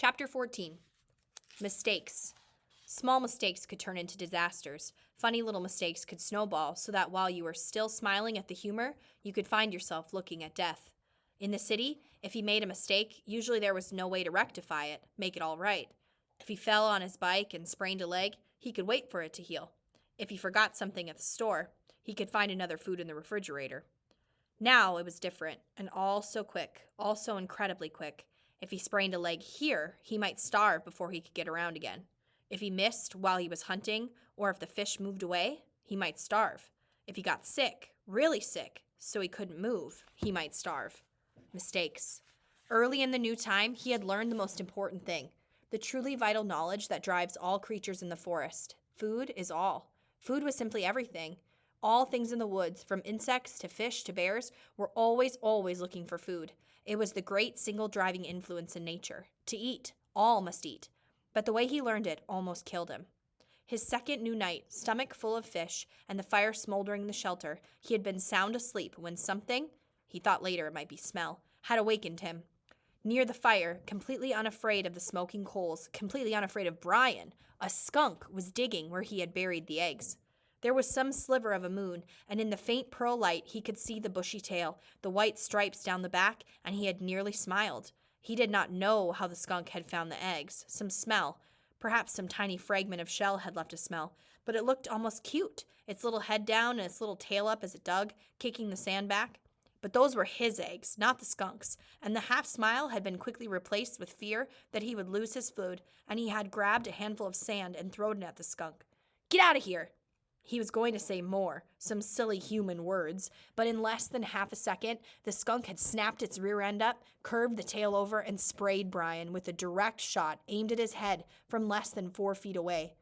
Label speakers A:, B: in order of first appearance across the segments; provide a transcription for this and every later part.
A: Chapter 14. Mistakes. Small mistakes could turn into disasters. Funny little mistakes could snowball so that while you were still smiling at the humor, you could find yourself looking at death. In the city, if he made a mistake, usually there was no way to rectify it, make it all right. If he fell on his bike and sprained a leg, he could wait for it to heal. If he forgot something at the store, he could find another food in the refrigerator. Now it was different, and all so quick, all so incredibly quick. If he sprained a leg here, he might starve before he could get around again. If he missed while he was hunting, or if the fish moved away, he might starve. If he got sick, really sick, so he couldn't move, he might starve. Mistakes. Early in the new time, he had learned the most important thing, the truly vital knowledge that drives all creatures in the forest. Food is all. Food was simply everything. All things in the woods, from insects to fish to bears, were always looking for food. It was the great single driving influence in nature. To eat, all must eat. But the way he learned it almost killed him. His second new night, stomach full of fish and the fire smoldering in the shelter, he had been sound asleep when something, he thought later it might be smell, had awakened him. Near the fire, completely unafraid of the smoking coals, completely unafraid of Brian, a skunk was digging where he had buried the eggs. There was some sliver of a moon, and in the faint pearl light he could see the bushy tail, the white stripes down the back, and he had nearly smiled. He did not know how the skunk had found the eggs. Some smell. Perhaps some tiny fragment of shell had left a smell, but it looked almost cute, its little head down and its little tail up as it dug, kicking the sand back. But those were his eggs, not the skunk's, and the half-smile had been quickly replaced with fear that he would lose his food, and he had grabbed a handful of sand and thrown it at the skunk. "Get out of here!" He was going to say more, some silly human words, but in less than half a second, the skunk had snapped its rear end up, curved the tail over, and sprayed Brian with a direct shot aimed at his head from less than 4 feet away.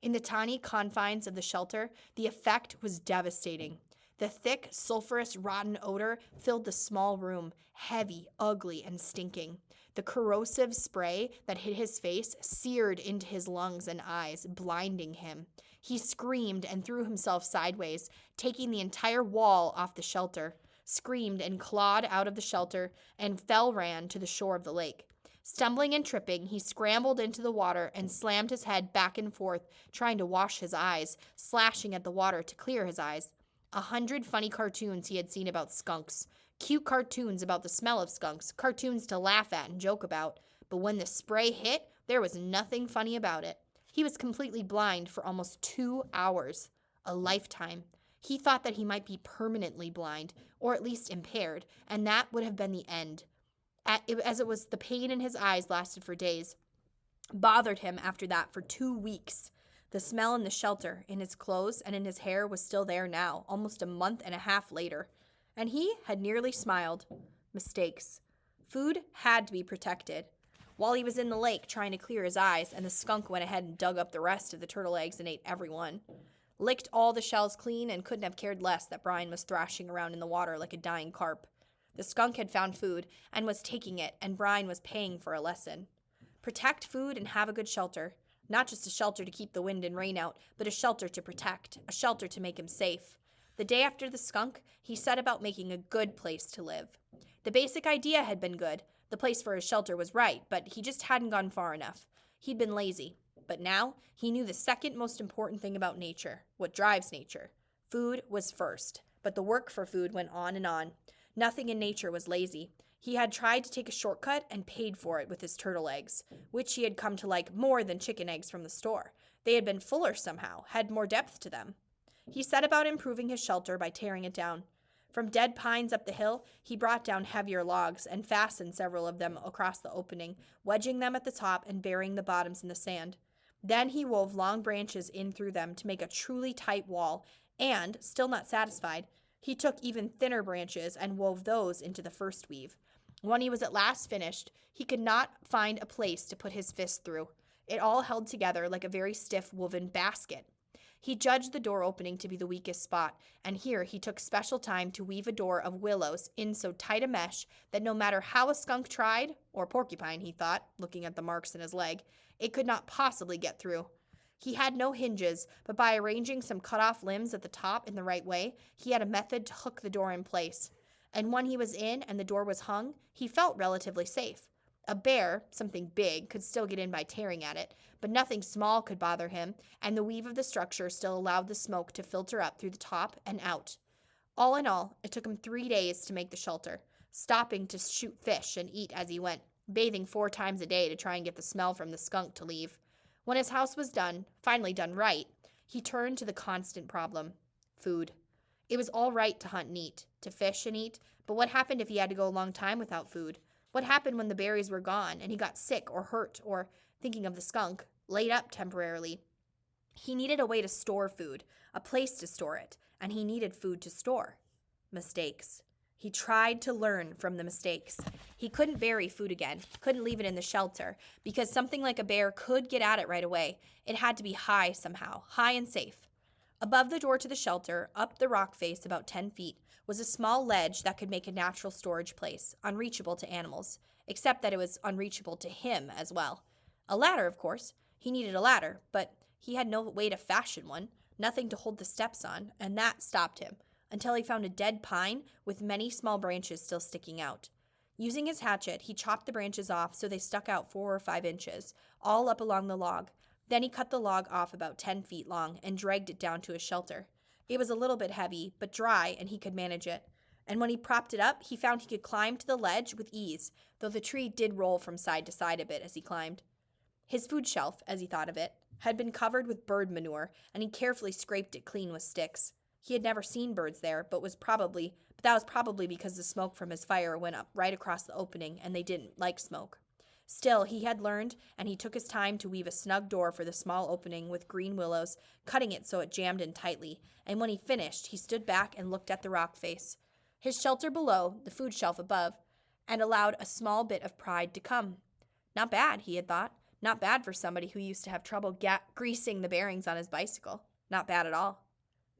A: In the tiny confines of the shelter, the effect was devastating. The thick, sulfurous, rotten odor filled the small room, heavy, ugly, and stinking. The corrosive spray that hit his face seared into his lungs and eyes, blinding him. He screamed and threw himself sideways, taking the entire wall off the shelter, screamed and clawed out of the shelter, and ran to the shore of the lake. Stumbling and tripping, he scrambled into the water and slammed his head back and forth, trying to wash his eyes, slashing at the water to clear his eyes. 100 funny cartoons he had seen about skunks. Cute cartoons about the smell of skunks, cartoons to laugh at and joke about. But when the spray hit, there was nothing funny about it. He was completely blind for almost 2 hours, a lifetime. He thought that he might be permanently blind, or at least impaired, and that would have been the end. As it was, the pain in his eyes lasted for days, bothered him after that for 2 weeks. The smell in the shelter, in his clothes, and in his hair was still there now, almost a month and a half later. And he had nearly smiled. Mistakes. Food had to be protected. While he was in the lake trying to clear his eyes, and the skunk went ahead and dug up the rest of the turtle eggs and ate every one. Licked all the shells clean and couldn't have cared less that Brian was thrashing around in the water like a dying carp. The skunk had found food and was taking it, and Brian was paying for a lesson. Protect food and have a good shelter. Not just a shelter to keep the wind and rain out, but a shelter to protect, a shelter to make him safe. The day after the skunk, he set about making a good place to live. The basic idea had been good. The place for his shelter was right, but he just hadn't gone far enough. He'd been lazy. But now, he knew the second most important thing about nature, what drives nature. Food was first, but the work for food went on and on. Nothing in nature was lazy. He had tried to take a shortcut and paid for it with his turtle eggs, which he had come to like more than chicken eggs from the store. They had been fuller somehow, had more depth to them. He set about improving his shelter by tearing it down. From dead pines up the hill, he brought down heavier logs and fastened several of them across the opening, wedging them at the top and burying the bottoms in the sand. Then he wove long branches in through them to make a truly tight wall, and, still not satisfied, he took even thinner branches and wove those into the first weave. When he was at last finished, he could not find a place to put his fist through. It all held together like a very stiff woven basket. He judged the door opening to be the weakest spot, and here he took special time to weave a door of willows in so tight a mesh that no matter how a skunk tried, or porcupine, he thought, looking at the marks in his leg, it could not possibly get through. He had no hinges, but by arranging some cut-off limbs at the top in the right way, he had a method to hook the door in place. And when he was in and the door was hung, he felt relatively safe. A bear, something big, could still get in by tearing at it, but nothing small could bother him, and the weave of the structure still allowed the smoke to filter up through the top and out. All in all, it took him 3 days to make the shelter, stopping to shoot fish and eat as he went, bathing 4 times a day to try and get the smell from the skunk to leave. When his house was done, finally done right, he turned to the constant problem: food. It was all right to hunt and eat, to fish and eat, but what happened if he had to go a long time without food? What happened when the berries were gone and he got sick or hurt or, thinking of the skunk, laid up temporarily? He needed a way to store food, a place to store it, and he needed food to store. Mistakes. He tried to learn from the mistakes. He couldn't bury food again, couldn't leave it in the shelter, because something like a bear could get at it right away. It had to be high somehow, high and safe. Above the door to the shelter, up the rock face about 10 feet, was a small ledge that could make a natural storage place, unreachable to animals, except that it was unreachable to him as well. A ladder, of course. He needed a ladder, but he had no way to fashion one, nothing to hold the steps on, and that stopped him, until he found a dead pine with many small branches still sticking out. Using his hatchet, he chopped the branches off so they stuck out 4 or 5 inches, all up along the log. Then he cut the log off about 10 feet long and dragged it down to his shelter. It was a little bit heavy, but dry, and he could manage it. And when he propped it up, he found he could climb to the ledge with ease, though the tree did roll from side to side a bit as he climbed. His food shelf, as he thought of it, had been covered with bird manure, and he carefully scraped it clean with sticks. He had never seen birds there, but that was probably because the smoke from his fire went up right across the opening, and they didn't like smoke. Still, he had learned, and he took his time to weave a snug door for the small opening with green willows, cutting it so it jammed in tightly, and when he finished, he stood back and looked at the rock face. His shelter below, the food shelf above, and allowed a small bit of pride to come. Not bad, he had thought. Not bad for somebody who used to have trouble greasing the bearings on his bicycle. Not bad at all.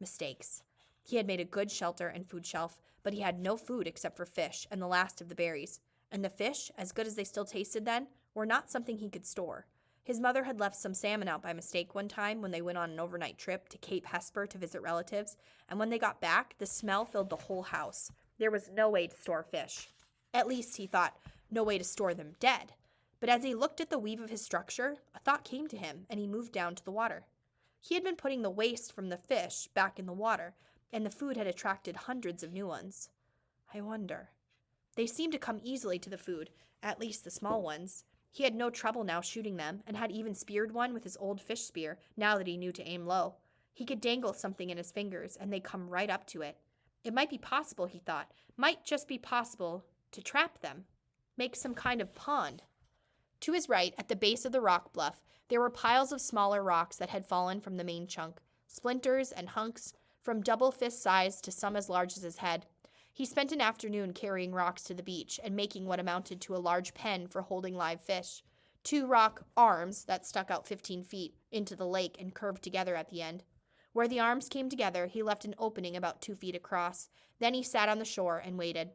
A: Mistakes. He had made a good shelter and food shelf, but he had no food except for fish and the last of the berries. And the fish, as good as they still tasted then, were not something he could store. His mother had left some salmon out by mistake one time when they went on an overnight trip to Cape Hesper to visit relatives, and when they got back, the smell filled the whole house. There was no way to store fish. At least, he thought, no way to store them dead. But as he looked at the weave of his structure, a thought came to him, and he moved down to the water. He had been putting the waste from the fish back in the water, and the food had attracted hundreds of new ones. I wonder. They seemed to come easily to the food, at least the small ones. He had no trouble now shooting them, and had even speared one with his old fish spear, now that he knew to aim low. He could dangle something in his fingers, and they'd come right up to it. It might be possible, he thought, might just be possible to trap them, make some kind of pond. To his right, at the base of the rock bluff, there were piles of smaller rocks that had fallen from the main chunk, splinters and hunks, from double fist size to some as large as his head. He spent an afternoon carrying rocks to the beach and making what amounted to a large pen for holding live fish. 2 rock arms that stuck out 15 feet into the lake and curved together at the end. Where the arms came together, he left an opening about 2 feet across. Then he sat on the shore and waited.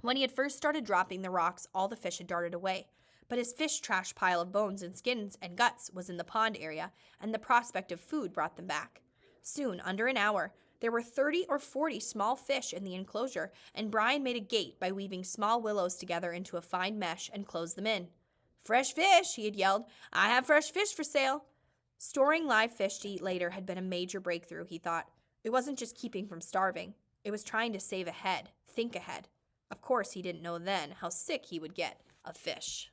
A: When he had first started dropping the rocks, all the fish had darted away. But his fish trash pile of bones and skins and guts was in the pond area, and the prospect of food brought them back. Soon, under an hour, there were 30 or 40 small fish in the enclosure, and Brian made a gate by weaving small willows together into a fine mesh and closed them in. "Fresh fish," he had yelled. "I have fresh fish for sale." Storing live fish to eat later had been a major breakthrough, he thought. It wasn't just keeping from starving. It was trying to save ahead, think ahead. Of course, he didn't know then how sick he would get of fish.